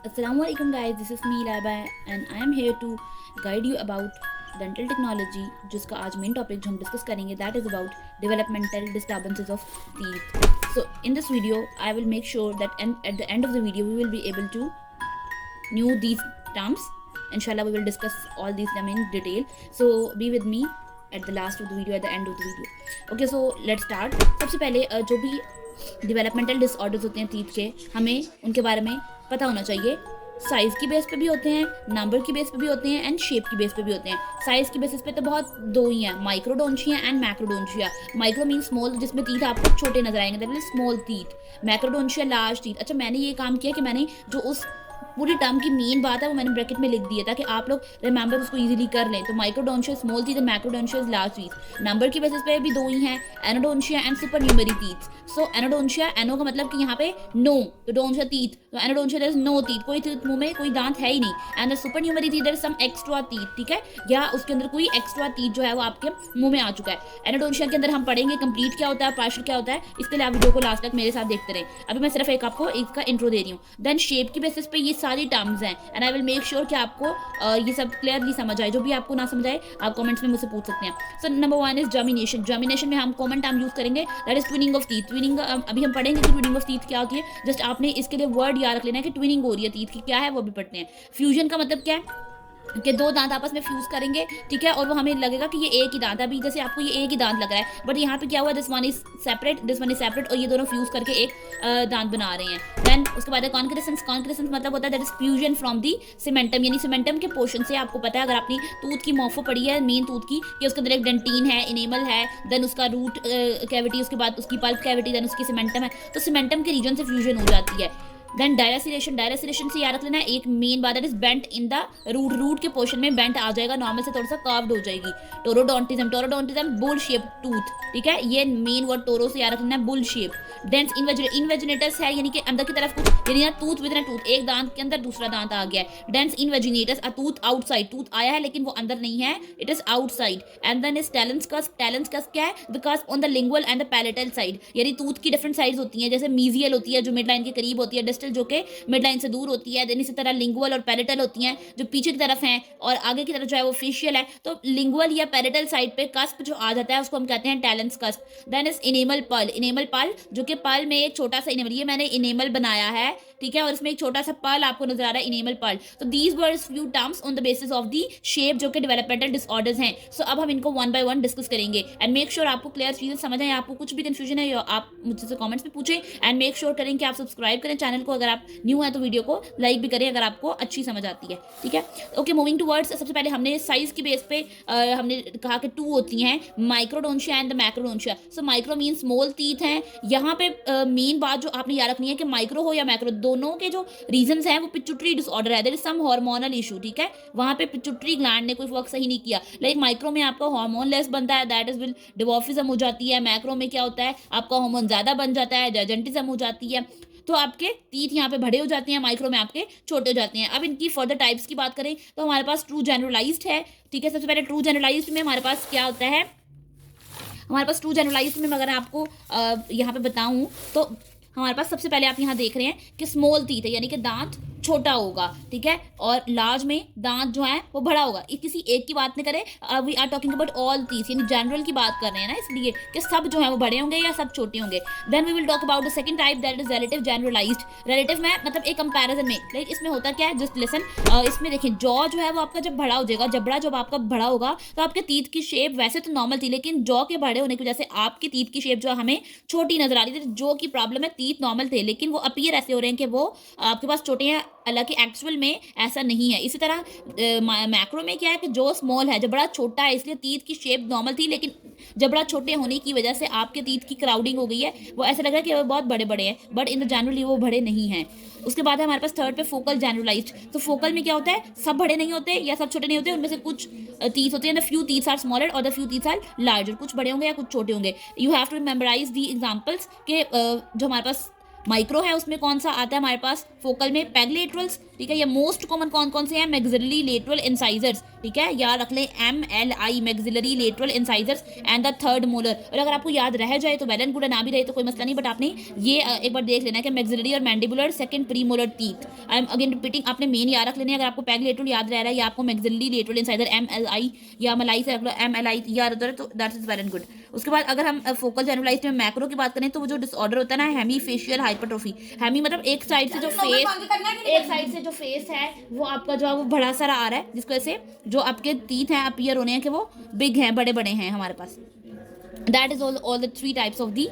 Assalamualaikum guys, this is me Laiba and I am here to guide you about dental technology जिसका आज main topic जो हम discuss करेंगे that is about developmental disturbances of teeth. So in this video I will make sure that at the end of the video we will be able to know these terms. Inshallah we will discuss all these them in detail. So be with me at the last of the video, at the end of the video. Okay, so let's start. सबसे पहले जो भी developmental disorders होते हैं teeth के, हमें उनके बारे में पता होना चाहिए. साइज़ की बेस पे भी होते हैं, नंबर की बेस पे भी होते हैं एंड शेप की बेस पे भी होते हैं. साइज़ की बेसिस पे तो बहुत दो ही हैं, microdontia and macrodontia. Micro mean small, जिसमें टीथ आपको छोटे नजर आएंगे, that is small teeth. Macrodontia large teeth. अच्छा, मैंने ये काम किया कि मैंने जो उस पूरी टर्म की मेन बात है वो मैंने ब्रैकेट में लिख दी है ताकि आप लोग रिमेंबर उसको इजीली कर लें. तो microdontia small teeth and macrodontia is large teeth. Number की बेसिस पे भी दो ही हैं, anodontia and supernumerary teeth. So anodontia, ano का मतलब कि यहाँ पे नो, तो डोंशिया टीथ, तो anodontia there is no teeth, कोई टीथ मुंह में कोई दांत है ही नहीं. And the supernumerary teeth there is some extra teeth, ठीक है, या उसके अंदर कोई एक्स्ट्रा टीथ जो है वो आपके मुंह में आ चुका है. एनोडोंशिया के अंदर हम पढ़ेंगे कंप्लीट क्या होता है, पार्शियल क्या होता है. इसके लिए आप वीडियो को लास्ट तक मेरे साथ देखते रहे. अभी मैं सिर्फ एक आपको इसका इंट्रो दे रही हूँ. देन शेप की बेसिस पे ये सारी टर्म्स हैं and I will make sure कि आपको ये सब क्लियरली समझ आए. जो भी आपको ना समझ आए आप कमेंट्स में मुझसे पूछ सकते हैं. So number 1 is germination. Germination में हम कॉमन टर्म यूज करेंगे, that is twinning of teeth. Twinning अभी हम पढ़ेंगे कि ट्विनिंग ऑफ टीथ क्या होती है. जस्ट आपने इसके लिए वर्ड याद रख लेना है कि ट्विनिंग हो रही है टीथ की, क्या है वो भी पढ़ते हैं. फ्यूजन का मतलब क्या है कि दो दांत आपस में फ्यूज करेंगे, ठीक है, और वो हमें लगेगा कि ये एक ही दांत है. अभी जैसे आपको ये एक ही दांत लग रहा है, बट यहाँ पे क्या हुआ, this one is separate, this one is separate, और ये दोनों फ्यूज करके एक दांत बना रहे हैं. देन उसके बाद कॉन्क्रेसेंस. कॉन्क्रेसेंस मतलब होता है that is fusion from the cementum, यानी सीमेंटम के पोर्शन से. आपको पता है अगर आपने टूथ की मॉर्फो पड़ी है, मेन टूथ की, कि उसके अंदर एक डेंटीन है, इनेमल है, देन उसका रूट कैविटी, उसके बाद उसकी पल्प कैविटी, देन उसकी सीमेंटम है, तो सीमेंटम के रीजन से फ्यूजन हो जाती है. देन डायरेसिलेशन. डायरेसिलेशन से याद रख लेना है एक मेन बात, that is bent in the root. Root के पोर्शन में बेंट आ जाएगा, नॉर्मल से थोड़ा सा कर्व्ड हो जाएगी. Taurodontism. Taurodontism bull shape tooth, ठीक है, ये मेन वर्ड टोरो से याद रख लेना है, बुल शेप. डेंस इनवेजिनेटस है, यानी कि अंदर की तरफ कुछ, यानी ना टूथ विद टूथ, एक दांत के अंदर दूसरा दांत आ गया है. Dens invaginatus, a tooth outside. Tooth आया है लेकिन वो अंदर नहीं है, it is outside. And then is talon's cusp. Talon's cusp क्या है, the cusp on the lingual and the palatal side. यानी टूथ की डिफरेंट साइड्स होती हैं, जैसे मीजियल होती है जो मिड लाइन के करीब होती है, डिस्टल जो के मिड लाइन से दूर होती है. देन इसी तरह लिंगुअल और पैलेटल होती हैं जो पीछे की तरफ हैं, और आगे की तरफ जो है वो फेशियल है. तो लिंगुअल या पैलेटल साइड पे कस्प जो आ जाता है उसको हम कहते हैं talons cusp. Then is enamel pearl. Enamel pearl जो कि पर्ल में एक छोटा सा इनेमल, ये मैंने इनेमल बनाया है, ठीक है, और इसमें एक छोटा सा पर्ल आपको नजर आ रहा है, इनेमल पर्ल. तो these were few terms on the basis of the shape जो कि डेवलपमेंटल डिसऑर्डर्स हैं. सो अब हम इनको वन बाय वन डिस्कस करेंगे एंड मेक श्योर आपको क्लियर चीजें समझ आए. आपको कुछ भी कंफ्यूजन है आप मुझसे कमेंट्स में पूछें एंड मेक श्योर करें कि आप सब्सक्राइब करें चैनल को. अगर आप न्यू है तो वीडियो को लाइक भी करें अगर आपको अच्छी समझ आती है, ठीक है. Okay, moving towards. सबसे पहले हमने साइज की बेस पे हमने कहा कि टू होती हैं, microdontia and the macrodontia. So micro mean small teeth हैं. यहाँ पे मेन बात जो आपने याद रखनी है कि माइक्रो हो या मैक्रो, दोनों के जो रीजंस हैं वो पिट्यूटरी डिसऑर्डर है, there is some hormonal issue, ठीक है. वहां पे पिट्यूटरी ग्लैंड ने कोई वर्क सही नहीं किया. लाइक माइक्रो में आपका हार्मोन लेस बनता है, दैट इज विल डिवॉर्फिज्म हो जाती है. मैक्रो में क्या होता है, आपका हार्मोन ज्यादा बन जाता है, जाइजेंटिज्म हो जाती है. तो आपके टीथ यहाँ पे बड़े हो जाते हैं, माइक्रो में आपके छोटे हो जाते हैं. अब इनकी फर्दर टाइप्स की बात करें तो हमारे पास ट्रू जनरलाइज्ड है, ठीक है. सबसे पहले ट्रू जनरलाइज्ड में हमारे पास क्या होता है, हमारे पास ट्रू जनरलाइज्ड में अगर आपको यहाँ पे बताऊँ तो हमारे पास सबसे पहले आप यहाँ देख रहे हैं कि स्मॉल टीथ है, यानी कि दांत छोटा होगा, ठीक है, और लार्ज में दांत जो है वो बड़ा होगा. किसी एक की बात नहीं करें, we are talking about all teeth, यानी जनरल की बात कर रहे हैं ना, इसलिए कि सब जो है वो बड़े होंगे या सब छोटे होंगे. Then we will talk about the second type, that is relative generalized. Relative में मतलब एक कंपैरिजन में, लाइक इसमें होता क्या है, जस्ट लिसन. इसमें देखें जॉ जो है वो आपका जब बड़ा हो जाएगा, जबड़ा जब आपका बड़ा होगा तो आपके टीथ की शेप वैसे तो नॉर्मल थी, लेकिन जॉ के बड़े होने की वजह से आपकी टीथ की शेप जो हमें छोटी नजर आ रही थी. जॉ की प्रॉब्लम है, टीथ नॉर्मल थे लेकिन वो अपीयर ऐसे हो रहे हैं कि वो आपके पास छोटे हैं, हालांकि एक्चुअल में ऐसा नहीं है. इसी तरह मैक्रो में क्या है कि जो स्मॉल है, जबड़ा छोटा है, इसलिए टीथ की शेप नॉर्मल थी, लेकिन जबड़ा छोटे होने की वजह से आपके टीथ की क्राउडिंग हो गई है, वो ऐसा लग रहा है कि वो बहुत बड़े बड़े हैं, बट इन द जनरली वो बड़े नहीं हैं. उसके बाद है हमारे पास थर्ड पे फोकल जनरलाइज्ड. तो फोकल में क्या होता है, सब बड़े नहीं होते या सब छोटे नहीं होते, उनमें से कुछ टीथ होते हैं, the few teeth are smaller और the few teeth are larger. कुछ बड़े होंगे या कुछ छोटे होंगे. You have to memorise the examples के जो हमारे पास माइक्रो है उसमें कौन सा आता है हमारे पास फोकल में, पैगलेटरल्स, ठीक है। ये मोस्ट कॉमन कौन कौन से हैं, मैक्सिलरी लेटरल इंसाइजर्स, ठीक है, याद रख लें MLI, maxillary lateral incisors and the third molar. और अगर आपको याद रह जाए तो वेल एंड गुड, ना भी रहे तो कोई मसला नहीं, बट आपने ये एक बार देख लेना है कि मैक्सिलरी और mandibular second pre molar teeth. I am again repeating, आपने मेन याद रख लेना है। अगर आपको पैगलेटरल याद रह रहा है या आपको मैक्सिलरी लेटरल इंसाइजर MLI या मलाई से रख लो MLI याद होता है तो that is well and good. उसके बाद अगर हम फोकल जनरलाइज्ड में मैक्रो की बात करें तो वो जो डिसऑर्डर होता है ना, हेमी फेशियल हाइपरट्रोफी, हेमी मतलब एक साइड से जो फेस है वो आपका जो है वो बड़ा सारा आ रहा है, जिसकी वजह से जो आपके टीथ हैं अपीयर होने हैं कि वो बिग हैं, बड़े बड़े हैं हमारे पास। That is all the three types of the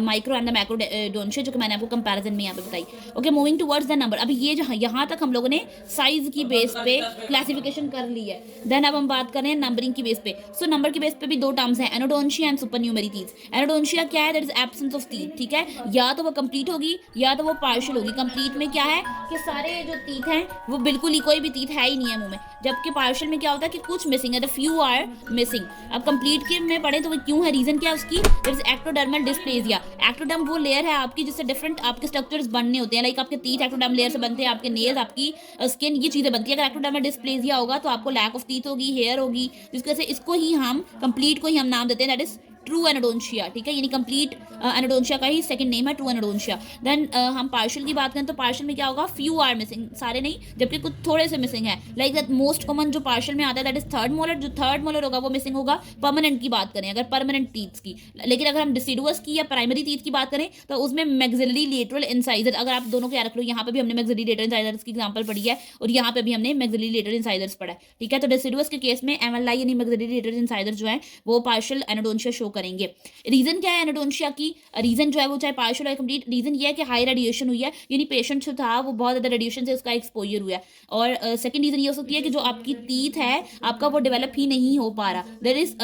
micro and the macrodontia, जो कि मैंने आपको कंपैरिजन में यहाँ पे बताई। Okay, moving towards the number. अभी ये यहाँ तक हम लोगों ने साइज की बेस पे क्लासिफिकेशन कर ली है। देन अब हम बात करें नंबरिंग की बेस पे। सो नंबर की बेस पे भी दो टर्म्स हैं, एनोडोंशिया एंड सुपरन्यूमरी टीथ। एनोडोंशिया क्या है, that is absence of teeth, ठीक है, या तो वो कंप्लीट होगी या तो वो पार्शियल होगी। कंप्लीट में क्या है कि सारे जो टीथ हैं वो बिल्कुल ही कोई भी टीथ है ही नहीं है मुंह में, जबकि पार्शियल में क्या होता है कि कुछ मिसिंग है, द फ्यू आर मिसिंग। अब कंप्लीट के में पढ़े तो वो क्यों है, रीजन क्या है उसकी, it is ectodermal dysplasia. Ectoderm वो लेयर है आपकी जिससे डिफरेंट आपके स्ट्रक्चर्स बनने होते हैं, लाइक आपके टीथ एक्टोडर्म लेयर से बनते हैं, आपके नेल्स, आपकी स्किन, ये चीजें बनती है। अगर एक्टोडर्मल डिस्प्लेसिया होगा तो आपको लैक ऑफ टीथ होगी, हेयर होगी, जिसकी वजह से इसको ही हम कंप्लीट को ही हम नाम देते हैं, दैट इज ट्रू एनोडोंशिया, ठीक है, यानी कंप्लीट एनोडोंशिया का ही सेकंड नेम है ट्रू एनोडोंशिया। देन हम पार्शियल की बात करें तो पार्शियल में क्या होगा, फ्यू आर मिसिंग, सारे नहीं जबकि कुछ थोड़े से मिसिंग है। लाइक दैट मोस्ट कॉमन जो पार्शियल में आता है दैट इज थर्ड मोलर, जो थर्ड मोलर होगा वो मिसिंग होगा। परमानेंट की बात करें अगर परमानेंट टीथ की, लेकिन अगर हम डिसिडुअस की या प्राइमरी टीथ की बात करें तो उसमें मैक्सिलरी लेटरल इंसाइजर, अगर आप दोनों को याद रख लो, यहाँ पे भी हमने मैक्सिलरी लेटरल इंसाइजर्स की एग्जांपल पढ़ी है और यहाँ पे भी हमने मैक्सिलरी लेटरल इंसाइजर्स पढ़ा है, ठीक है। तो डिसिडुअस के केस में MLI यानी मैक्सिलरी लेटरल इंसाइजर जो है वो पार्शियल एनोडोंशिया शो करेंगे। रीजन क्या है एनोडोंशिया की, रीजन जो है वो चाहे पार्शियल या कंप्लीट, रीजन ये है कि हाई रेडिएशन हुई है, यानी पेशेंट जो था वो बहुत ज्यादा रेडिएशन से उसका एक्सपोजर हुआ है। और सेकंड रीजन ये हो सकती है कि जो आपकी टीथ है आपका वो डेवलप ही नहीं हो पा रहा, there is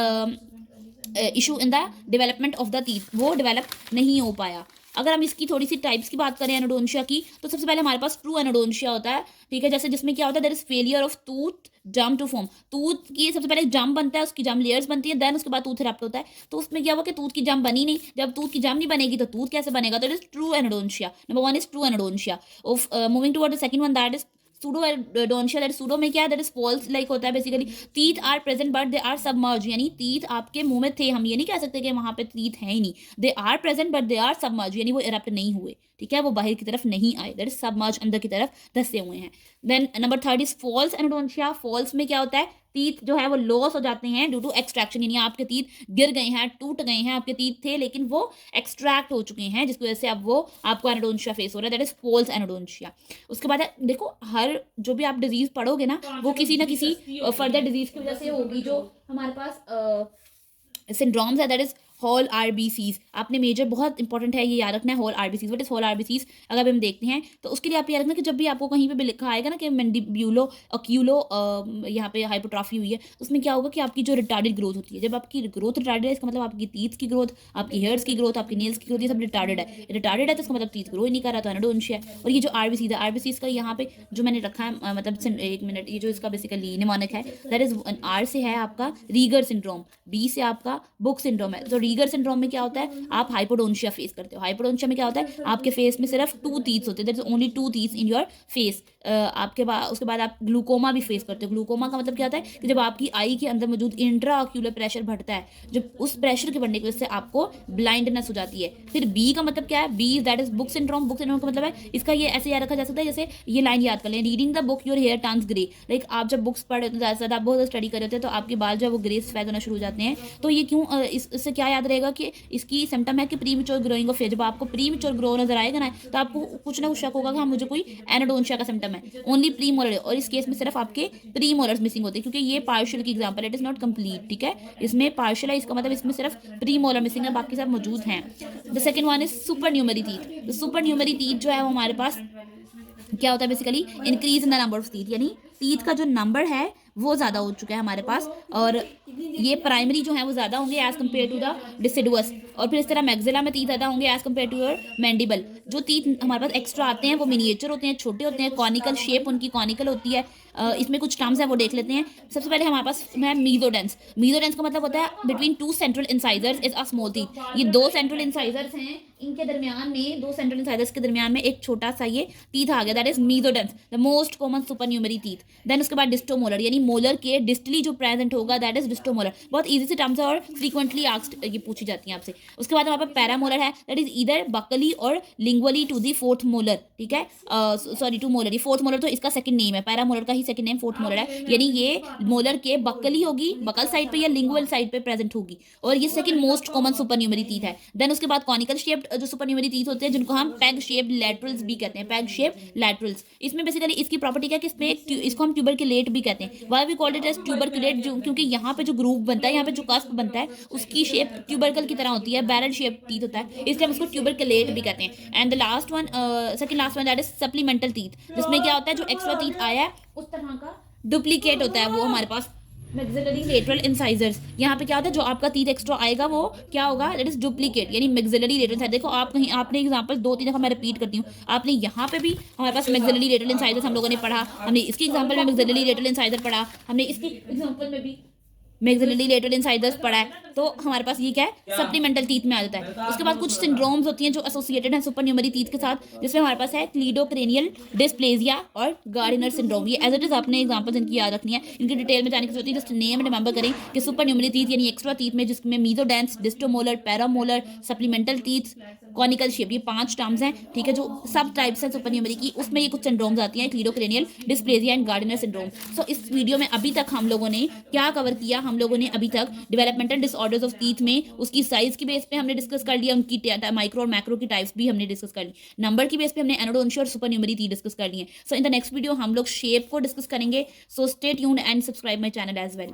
issue in the development of the teeth, वो डेवलप नहीं हो पाया। अगर हम इसकी थोड़ी सी टाइप्स की बात करें एनोडोंशिया की, तो सबसे पहले हमारे पास ट्रू एनोडोंशिया होता है, ठीक है, जैसे जिसमें क्या होता है, there is failure of tooth germ to form. Tooth की सबसे पहले जम बनता है, उसकी जम लेयर्स बनती है, देन उसके बाद टूथ इरप्ट होता है। तो उसमें क्या हुआ कि टूथ की जम बनी नहीं, जब टूथ की जम नहीं बनेगी तो टूथ कैसे बनेगा, तो it is true anodontia. Number one is true anodontia. Of moving toward the second one that is pseudo anodontia. That pseudo में क्या है, दैट इज फॉल्स लाइक होता है basically, teeth are present but they are submerge, यानी teeth आपके मुंह में थे, हम ये नहीं कह सकते कि वहां पे टीथ है ही नहीं, they are present but they are submerge, यानी वो इरप्ट नहीं हुए, ठीक है, वो बाहर की तरफ नहीं आए, दैट इज सबमर्ज, अंदर की तरफ धंसे हुए हैं। Then number third is false anodontia. False में क्या होता है, टीथ जो है वो लॉस हो जाते हैं ड्यू टू एक्सट्रैक्शन, यानी आपके टीथ गिर गए हैं, टूट गए हैं, आपके टीथ थे लेकिन वो एक्सट्रैक्ट हो चुके हैं, जिसकी वजह से अब वो आपको एनोडोंशिया फेस हो रहा है, दैट इज फॉल्स एनोडोंशिया। उसके बाद देखो हर जो भी आप डिजीज पढ़ोगे ना वो किसी ना किसी फर्दर डिजीज की वजह से होगी। जो हमारे पास सिंड्रोम्स है दैट इज हॉल RBCs, आपने मेजर बहुत इंपॉर्टेंट है ये याद रखना है, hall RBCs। What is hall RBCs अगर हम देखते हैं तो उसके लिए आप याद रखना कि जब भी आपको कहीं पे भी लिखा आएगा ना कि मैंडिब्यूलो ऑक्यूलो यहाँ पे हाइपोट्रॉफी हुई है, तो उसमें क्या होगा कि आपकी जो रिटार्डेड ग्रोथ होती है, जब आपकी ग्रोथ रिटार्डेड है इसका मतलब आपकी टीथ की ग्रोथ, आपकी हेयर्स की ग्रोथ, आपकी नेल्स की ग्रोथ, ये सब रिटार्डेड है। रिटार्डेड है तो इसका मतलब टीथ ग्रो ही नहीं कर रहा, तो एनोडोंशिया है। और ये जो RBCs है, RBCs का यहाँ पे जो मैंने रखा है मतलब एक मिनट, ये जो इसका बेसिकली निमोनिक है दैट इज R से है आपका रीगर सिंड्रोम, B से आपका बुक सिंड्रोम है। तो रीगर सिंड्रोम में क्या होता है, आप हाइपोडोंशिया फेस करते हो। हाइपोडोंशिया में क्या होता है, आपके फेस में सिर्फ 2 टीथ होते हैं, that is only 2 teeth in your face. आपके बाद उसके बाद आप ग्लूकोमा भी फेस करते हो। ग्लूकोमा का मतलब क्या होता है कि जब आपकी आई के अंदर मौजूद इंट्रा ऑक्यूलर प्रेशर बढ़ता है, जब उस प्रेशर के बढ़ने की वजह से आपको ब्लाइंडनेस हो जाती है। फिर बी का मतलब क्या है, B that is book syndrome. Book syndrome का मतलब है, इसका ये ऐसे याद रखा जा सकता है जैसे ये लाइन याद कर लें, reading the book your hair turns grey. Like आप जब बुक्स पढ़ रहे हो, आप बहुत स्टडी कर रहे होते हैं तो आपके बाल जो है वो ग्रे सफेद होना शुरू हो जाते हैं। तो ये क्यों, इससे क्या याद रहेगा कि इसकी सिम्टम है कि प्रीमेच्योर ग्रोइंग ऑफ हेयर। जब आपको प्रीमेच्योर ग्रो नजर आएगा ना तो आपको कुछ ना कुछ शक होगा कि हाँ मुझे कोई एनोडोंशिया का सिम्टम है। ओनली प्रीमोलर, और इस केस में सिर्फ आपके प्रीमोलर्स मिसिंग होते हैं क्योंकि ये पार्शियल की example, it is not complete, ठीक है। इसमें पार्शियल है, इसका मतलब इसमें सिर्फ प्रीमोलर मिसिंग है, बाकी सब मौजूद हैं। The second one is supernumerary teeth. Supernumerary teeth जो है वो हमारे पास क्या होता है basically, increase in the number of teeth, यानी टीथ का जो नंबर है वो ज़्यादा हो चुका है हमारे पास। और ये प्राइमरी जो है वो ज़्यादा होंगे as compared to the deciduous. और फिर इस तरह मैक्सिला में टीथ ज़्यादा होंगे as compared to your mandible. जो टीथ हमारे पास एक्स्ट्रा आते हैं वो मिनिएचर होते हैं, छोटे होते हैं, कॉनिकल शेप उनकी कॉनिकल होती है। इसमें कुछ टर्म्स हैं वो देख लेते हैं। सबसे पहले हमारे पास है मीजोडेंस। मीजोडेंस का मतलब होता है between two central incisors is a small teeth. ये दो सेंट्रल इंसाइजर्स हैं, इनके दरमियान में, दो सेंट्रल इंसाइजर्स के दरमियान में एक छोटा सा ये टीथ आ गया, that is mesiodens, the most common supernumerary teeth. Then उसके बाद डिस्टोमोलर, यानी मोलर के डिस्टली जो प्रेजेंट होगा दैट इज डिस्टोमोलर। बहुत इजी से टर्म्स है और फ्रीक्वेंटली आस्क्ड ये पूछी जाती है आपसे। उसके बाद हमारे पास पैरामोलर है, दैट इज ईदर बकली और लिंगुअली टू दी फोर्थ मोलर, ठीक है, सॉरी टू मोलर। ये फोर्थ मोलर तो इसका सेकंड नेम है, पैरामोलर का ही सेकंड नेम फोर्थ मोलर है, यानी ये मोलर के बकली होगी, बकल साइड पे या लिंगुअल साइड पे प्रेजेंट होगी, और ये second most common supernumerary teeth है। देन उसके बाद कॉनिकल शेप्ड जो सुपरन्यूमरी टीथ होते हैं जिनको हम पैग शेप्ड लैटरल्स भी कहते हैं, पैग शेप्ड लैटरल्स। इसमें बेसिकली इसकी प्रॉपर्टी क्या है कि इसमें इसको हम ट्यूबरकुलेट भी कहते हैं। Why we called it as tuberculate, क्योंकि यहाँ पे जो ग्रूव बनता है, यहाँ पे जो कस्प बनता है उसकी शेप ट्यूबरकल की तरह होती है, बैरल शेप टीथ होता है, इसलिए हम उसको ट्यूबरकुलेट भी कहते हैं। And the last one, second last one, that is supplemental teeth, जिसमें क्या होता है जो एक्स्ट्रा टीथ आया है उस तरह का डुप्लीकेट होता है वो हमारे पास मैक्सिलरी लेटरल इंसाइजर्स। यहाँ पे क्या होता है जो आपका टीथ एक्स्ट्रा आएगा वो क्या होगा, दैट इज डुप्लीकेट, यानी मैक्सिलरी लेटरल इंसाइजर। देखो आप कहीं आपने एग्जांपल दो तीन दफा मैं रिपीट करती हूँ, आपने यहाँ पे भी हमारे पास मैक्सिलरी लेटरल इंसाइजर्स हम लोगों ने पढ़ा, हमने इसकी एग्जांपल में मैक्सिलरी लेटरल इंसाइजर पढ़ा, हमने इसकी एग्जांपल में भी मैक्सिलरी लेटरल इंसाइजर्स पढ़ा है। तो हमारे पास ये क्या है, सप्लीमेंटल टीथ में आ जाता है। उसके बाद कुछ सिंड्रोम्स होती हैं जो एसोसिएटेड हैं सुपरन्यूमरी टीथ के साथ, जिसमें हमारे पास है क्लीडोक्रेनियल डिस्प्लेजिया और गार्डिनर सिंड्रोम। ये एज इट इज आपने एग्जांपल्स इनकी याद रखनी है, इनकी डिटेल में जाने की जरूरत है, जस्ट नेम रिमेंबर करें कि सुपरन्यूमरी टीथ यानी एक्स्ट्रा टीथ में, जिसमें मीजोडेंस, डिस्टोमोलर, पैरामोलर, सप्लीमेंटल टीथ, कॉनिकल शेप, ये 5 टर्म्स हैं, ठीक है, जो सब टाइप्स हैं सुपरन्यूमरी की। उसमें ये कुछ सिंड्रोम्स आती हैं, क्लीडोक्रेनियल डिस्प्लेजिया एंड गार्डिनर सिंड्रोम। सो इस वीडियो में अभी तक हम लोगों ने क्या कवर किया, हम लोगों ने अभी तक डेवलपमेंटल डिसऑर्डर्स ऑफ टीथ में उसकी साइज की बेस पे हमने डिस्कस कर लिया, उनकी माइक्रो और मैक्रो की टाइप्स भी हमने डिस्कस कर ली, नंबर की बेस पे हमने एनोडोंशिया और सुपरन्यूमरी टीथ डिस्कस कर लिए। So in the next video हम लोग शेप को डिस्कस करेंगे। So stay tuned and subscribe my channel as well.